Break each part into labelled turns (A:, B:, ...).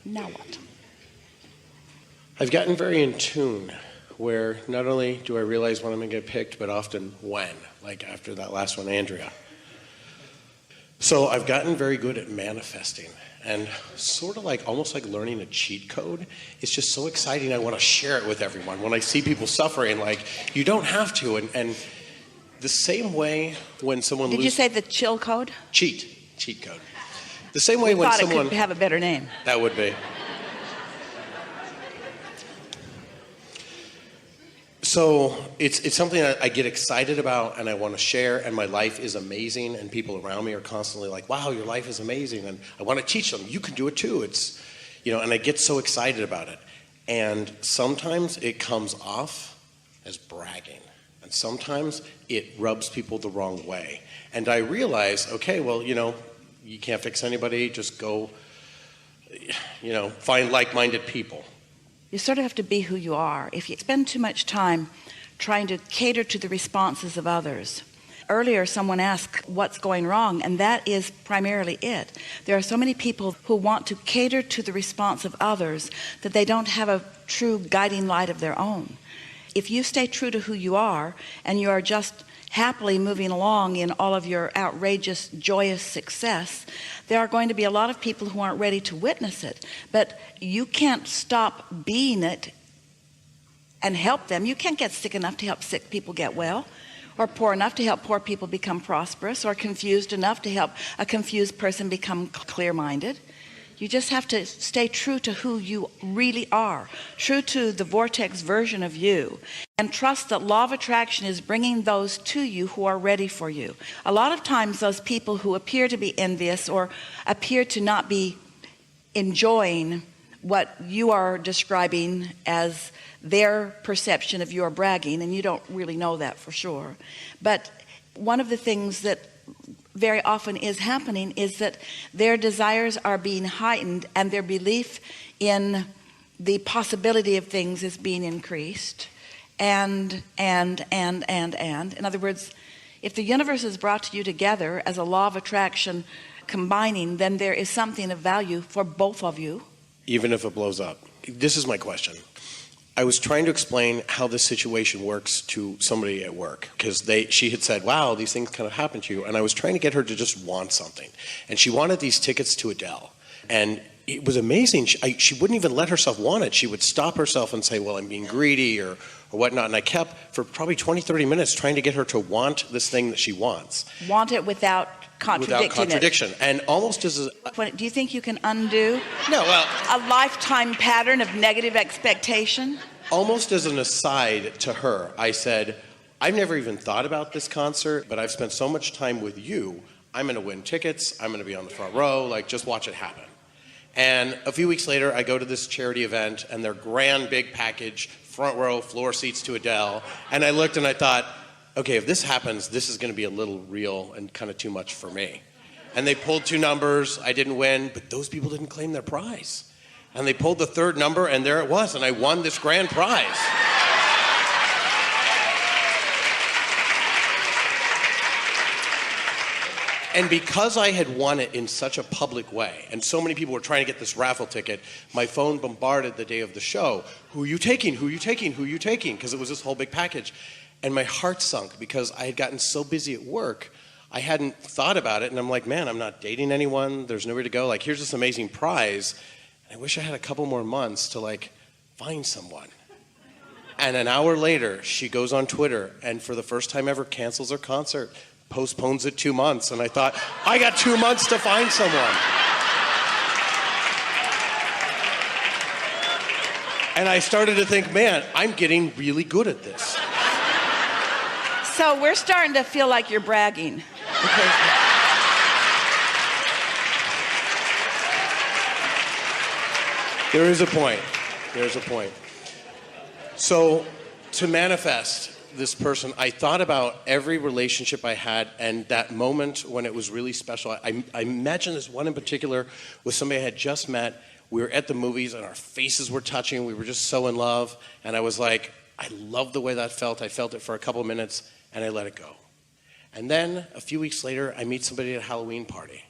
A: Now what?
B: I've gotten very in tune where not only do I realize when I'm going to get picked, but often when, like after that last one, Andrea. So I've gotten very good at manifesting and sort of like almost like learning a cheat code. It's just so exciting. I want to share it with everyone. When I see people suffering, like, you don't have to. And the same way when someone
A: Did you say the chill code?
B: Cheat code. The same way when someone...
A: it could have a better name.
B: That would be. So it's something that I get excited about and I want to share, and my life is amazing, and people around me are constantly like, wow, your life is amazing, and I want to teach them, you can do it too. It's, and I get so excited about it. And sometimes it comes off as bragging, and sometimes it rubs people the wrong way. And I realize, okay, well, you can't fix anybody, just go, find like-minded people.
A: You sort of have to be who you are. If you spend too much time trying to cater to the responses of others. Earlier, someone asked what's going wrong, and that is primarily it. There are so many people who want to cater to the response of others that they don't have a true guiding light of their own. If you stay true to who you are, and you are just happily moving along in all of your outrageous, joyous success, there are going to be a lot of people who aren't ready to witness it. But you can't stop being it and help them. You can't get sick enough to help sick people get well, or poor enough to help poor people become prosperous, or confused enough to help a confused person become clear-minded. You just have to stay true to who you really are, true to the vortex version of you, and trust that law of attraction is bringing those to you who are ready for you. A lot of times those people who appear to be envious or appear to not be enjoying what you are describing as their perception of your bragging, and you don't really know that for sure. But one of the things that very often is happening is that their desires are being heightened, and their belief in the possibility of things is being increased. And. In other words, if the universe is brought to you together as a law of attraction combining, then there is something of value for both of you.
B: Even if it blows up. This is my question. I was trying to explain how this situation works to somebody at work, because she had said, wow, these things kind of happen to you. And I was trying to get her to just want something. And she wanted these tickets to Adele. And it was amazing. She wouldn't even let herself want it. She would stop herself and say, well, I'm being greedy or whatnot. And I kept for probably 20, 30 minutes trying to get her to want this thing that she wants.
A: Want it without contradiction.
B: And almost as a...
A: Do you think you can undo
B: a
A: lifetime pattern of negative expectation?
B: Almost as an aside to her, I said, I've never even thought about this concert, but I've spent so much time with you, I'm going to win tickets, I'm going to be on the front row, like, just watch it happen. And a few weeks later, I go to this charity event, and their grand big package, front row, floor seats to Adele, and I looked and I thought, okay, if this happens, this is going to be a little real and kind of too much for me. And they pulled 2 numbers, I didn't win, but those people didn't claim their prize. And they pulled the 3rd number, and there it was, and I won this grand prize. And because I had won it in such a public way, and so many people were trying to get this raffle ticket, my phone bombarded the day of the show. Who are you taking? Who are you taking? Who are you taking? Because it was this whole big package. And my heart sunk because I had gotten so busy at work, I hadn't thought about it. And I'm like, man, I'm not dating anyone. There's nowhere to go. Like, here's this amazing prize. I wish I had a couple more months to find someone. And an hour later, she goes on Twitter and for the first time ever cancels her concert, postpones it 2 months. And I thought, I got 2 months to find someone. And I started to think, man, I'm getting really good at this.
A: So we're starting to feel like you're bragging.
B: There is a point. There's a point. So to manifest this person, I thought about every relationship I had and that moment when it was really special. I imagine this one in particular with somebody I had just met. We were at the movies and our faces were touching. We were just so in love. And I was like, I love the way that felt. I felt it for a couple of minutes and I let it go. And then a few weeks later, I meet somebody at a Halloween party.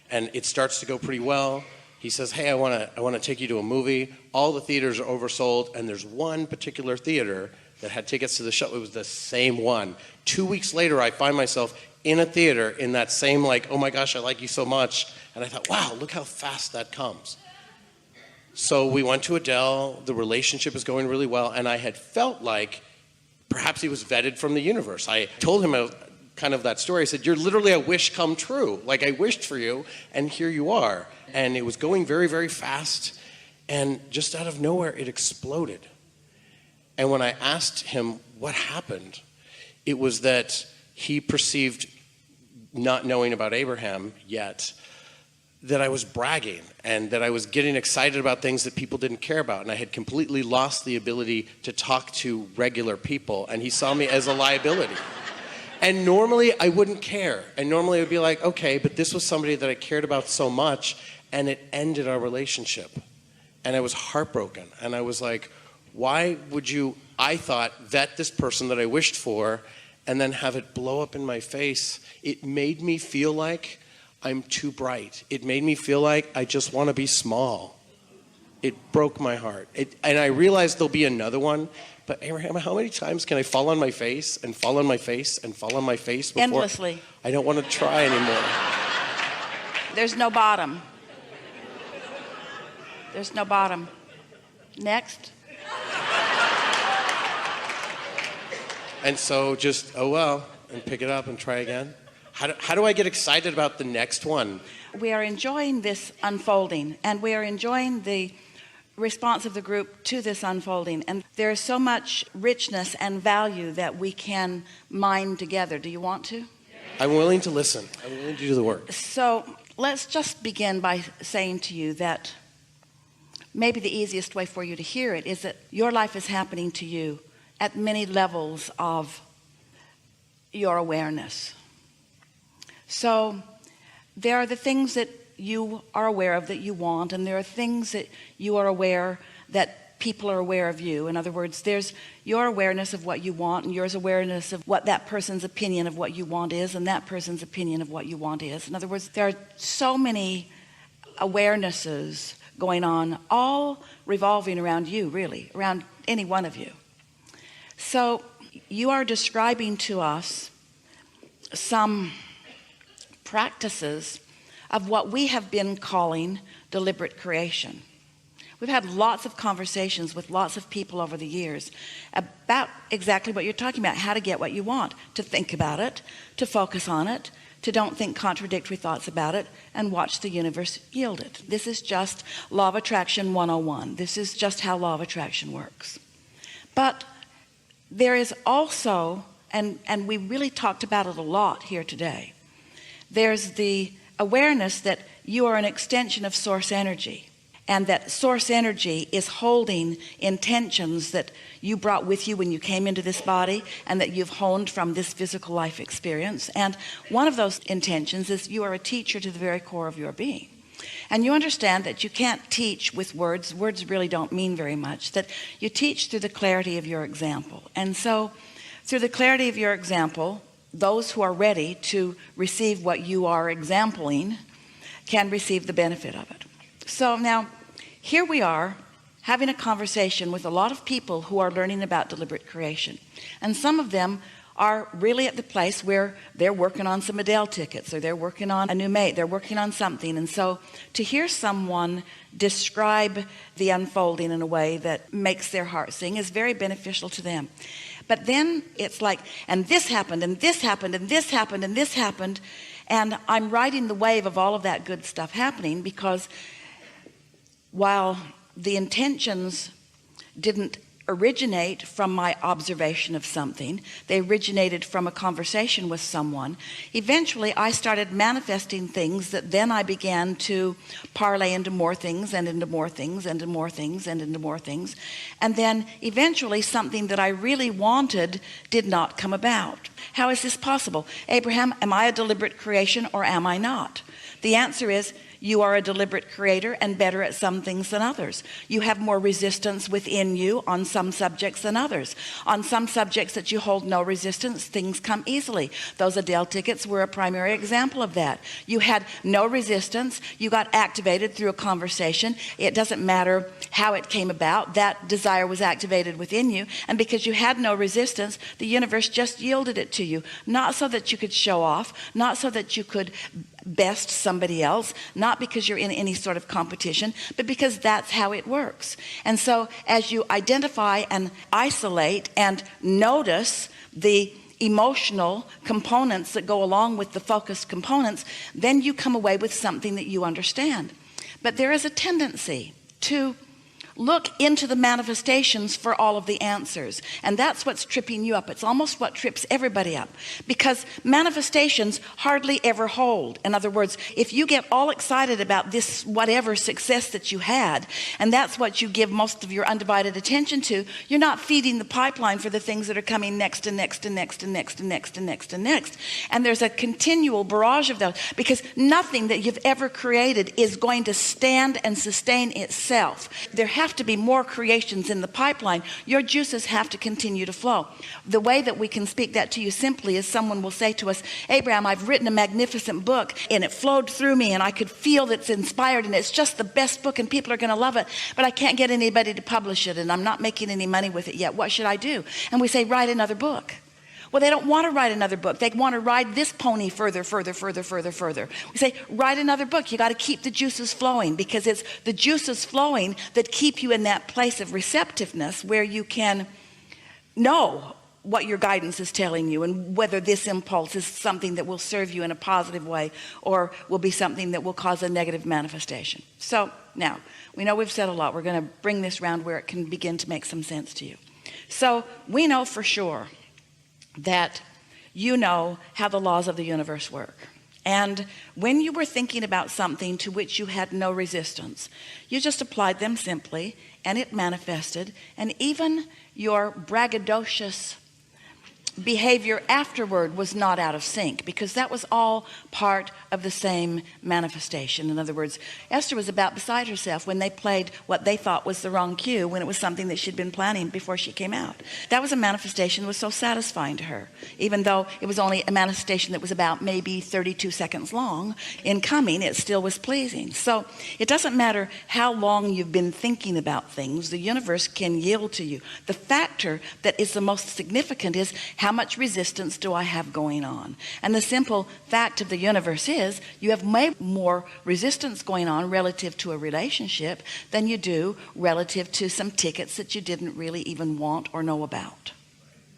B: And it starts to go pretty well. He says, hey, I want to take you to a movie. All the theaters are oversold, and there's one particular theater that had tickets to the show. It was the same one. 2 weeks later, I find myself in a theater in that same, like, oh my gosh, I like you so much. And I thought, wow, look how fast that comes. So we went to Adele. The relationship is going really well, and I had felt like perhaps he was vetted from the universe. I told him kind of that story. I said, you're literally a wish come true. Like, I wished for you, and here you are. And it was going very, very fast, and just out of nowhere, it exploded. And when I asked him what happened, it was that he perceived, not knowing about Abraham yet, that I was bragging and that I was getting excited about things that people didn't care about. And I had completely lost the ability to talk to regular people, and he saw me as a liability. And normally I wouldn't care. And normally it would be like, okay, but this was somebody that I cared about so much, and it ended our relationship. And I was heartbroken. And I was like, why would you, I thought, vet this person that I wished for and then have it blow up in my face? It made me feel like I'm too bright. It made me feel like I just want to be small. It broke my heart. And I realized there'll be another one. But Abraham, how many times can I fall on my face and fall on my face and fall on my face before?
A: Endlessly.
B: I don't want to try anymore.
A: There's no bottom. There's no bottom. Next.
B: And so just, oh well, and pick it up and try again. How do I get excited about the next one?
A: We are enjoying this unfolding, and we are enjoying the response of the group to this unfolding. And there is so much richness and value that we can mine together. Do you want to?
B: I'm willing to listen. I'm willing to do the work.
A: So let's just begin by saying to you that maybe the easiest way for you to hear it is that your life is happening to you at many levels of your awareness. So there are the things that you are aware of that you want, and there are things that you are aware that people are aware of you. In other words, there's your awareness of what you want, and yours awareness of what that person's opinion of what you want is, and that person's opinion of what you want is. In other words, there are so many awarenesses going on, all revolving around you, really, around any one of you. So you are describing to us some practices of what we have been calling deliberate creation. We've had lots of conversations with lots of people over the years about exactly what you're talking about, how to get what you want, to think about it, to focus on it, to don't think contradictory thoughts about it, and watch the universe yield it. This is just Law of Attraction 101. This is just how Law of Attraction works. But there is also, and we really talked about it a lot here today, there's the awareness that you are an extension of source energy, and that source energy is holding intentions that you brought with you when you came into this body and that you've honed from this physical life experience. And one of those intentions is you are a teacher to the very core of your being. And you understand that you can't teach with words. Words really don't mean very much. That you teach through the clarity of your example. And so through the clarity of your example, those who are ready to receive what you are exampling can receive the benefit of it. So now, here we are having a conversation with a lot of people who are learning about deliberate creation. And some of them are really at the place where they're working on some Adele tickets, or they're working on a new mate, they're working on something. And so to hear someone describe the unfolding in a way that makes their heart sing is very beneficial to them. But then it's like, and this happened, and this happened, and this happened, and this happened. And I'm riding the wave of all of that good stuff happening, because while the intentions didn't originate from my observation of something, they originated from a conversation with someone. Eventually I started manifesting things that then I began to parlay into more things, and into more things, and into more things, and into more things. And then eventually something that I really wanted did not come about. How is this possible? Abraham, am I a deliberate creation or am I not? The answer is, You are a deliberate creator and better at some things than others. You have more resistance within you on some subjects than others. On some subjects that you hold no resistance, things come easily. Those Adele tickets were a primary example of that. You had no resistance. You got activated through a conversation. It doesn't matter how it came about. That desire was activated within you. And because you had no resistance, the universe just yielded it to you. Not so that you could show off, not so that you could best somebody else, not because you're in any sort of competition, but because that's how it works. And so as you identify and isolate and notice the emotional components that go along with the focused components, then you come away with something that you understand. But there is a tendency to look into the manifestations for all of the answers. And that's what's tripping you up. It's almost what trips everybody up, because manifestations hardly ever hold. In other words, if you get all excited about this whatever success that you had, and that's what you give most of your undivided attention to, you're not feeding the pipeline for the things that are coming next and next and next and next and next and next and next. And there's a continual barrage of those, because nothing that you've ever created is going to stand and sustain itself. There have to be more creations in the pipeline. Your juices have to continue to flow. The way that we can speak that to you simply is someone will say to us, Abraham, I've written a magnificent book and it flowed through me and I could feel that it's inspired and it's just the best book and people are going to love it, but I can't get anybody to publish it and I'm not making any money with it yet. What should I do? And we say, write another book. Well, they don't want to write another book. They want to ride this pony further. We say, write another book. You got to keep the juices flowing, because it's the juices flowing that keep you in that place of receptiveness where you can know what your guidance is telling you and whether this impulse is something that will serve you in a positive way or will be something that will cause a negative manifestation. So now, we know we've said a lot. We're going to bring this round where it can begin to make some sense to you. So we know for sure that you know how the laws of the universe work. And when you were thinking about something to which you had no resistance, you just applied them simply and it manifested. And even your braggadocious behavior afterward was not out of sync, because that was all part of the same manifestation. In other words, Esther was about beside herself when they played what they thought was the wrong cue, when it was something that she'd been planning before she came out. That was a manifestation that was so satisfying to her, even though it was only a manifestation that was about maybe 32 seconds long in coming. It still was pleasing. So it doesn't matter how long you've been thinking about things, the universe can yield to you. The factor that is the most significant is, how much resistance do I have going on? And the simple fact of the universe is, you have way more resistance going on relative to a relationship than you do relative to some tickets that you didn't really even want or know about.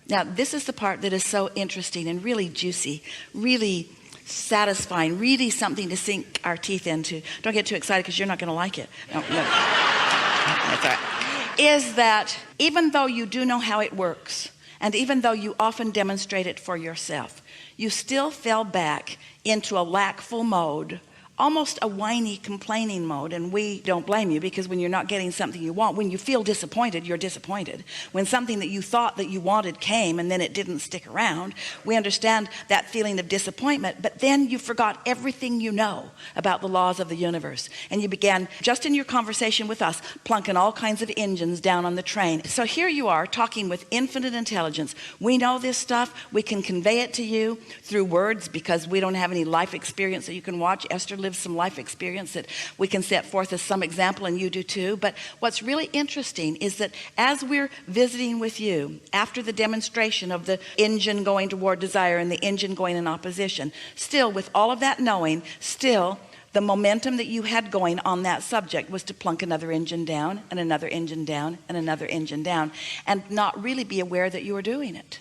A: Now, this is the part that is so interesting and really juicy, really satisfying, really something to sink our teeth into. Don't get too excited, because you're not going to like it. No. That's all right. Is that even though you do know how it works, and even though you often demonstrate it for yourself, you still fell back into a lackful mode, almost a whiny, complaining mode. And we don't blame you, because when you're not getting something you want, when you feel disappointed, you're disappointed. When something that you thought that you wanted came and then it didn't stick around, we understand that feeling of disappointment. But then you forgot everything you know about the laws of the universe, and you began, just in your conversation with us, plunking all kinds of engines down on the train. So here you are talking with infinite intelligence. We know this stuff. We can convey it to you through words, because we don't have any life experience that you can watch. Esther lives some life experience that we can set forth as some example, and you do too. But what's really interesting is that as we're visiting with you after the demonstration of the engine going toward desire and the engine going in opposition, still with all of that knowing, still the momentum that you had going on that subject was to plunk another engine down and another engine down and another engine down, and not really be aware that you were doing it.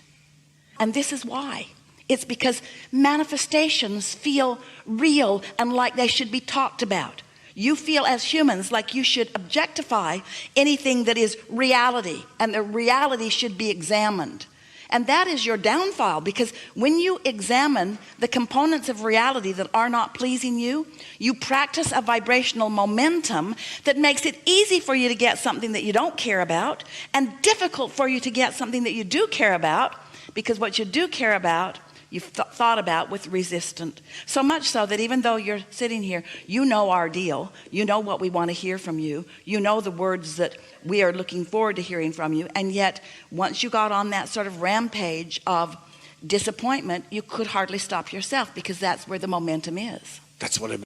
A: And this is why. It's because manifestations feel real and like they should be talked about. You feel as humans like you should objectify anything that is reality, and the reality should be examined. And that is your downfall, because when you examine the components of reality that are not pleasing you, you practice a vibrational momentum that makes it easy for you to get something that you don't care about, and difficult for you to get something that you do care about, because what you do care about you've thought about with resistant. So much so that even though you're sitting here, you know our deal, you know what we want to hear from you, you know the words that we are looking forward to hearing from you, and yet once you got on that sort of rampage of disappointment, you could hardly stop yourself, because that's where the momentum is.
B: That's what I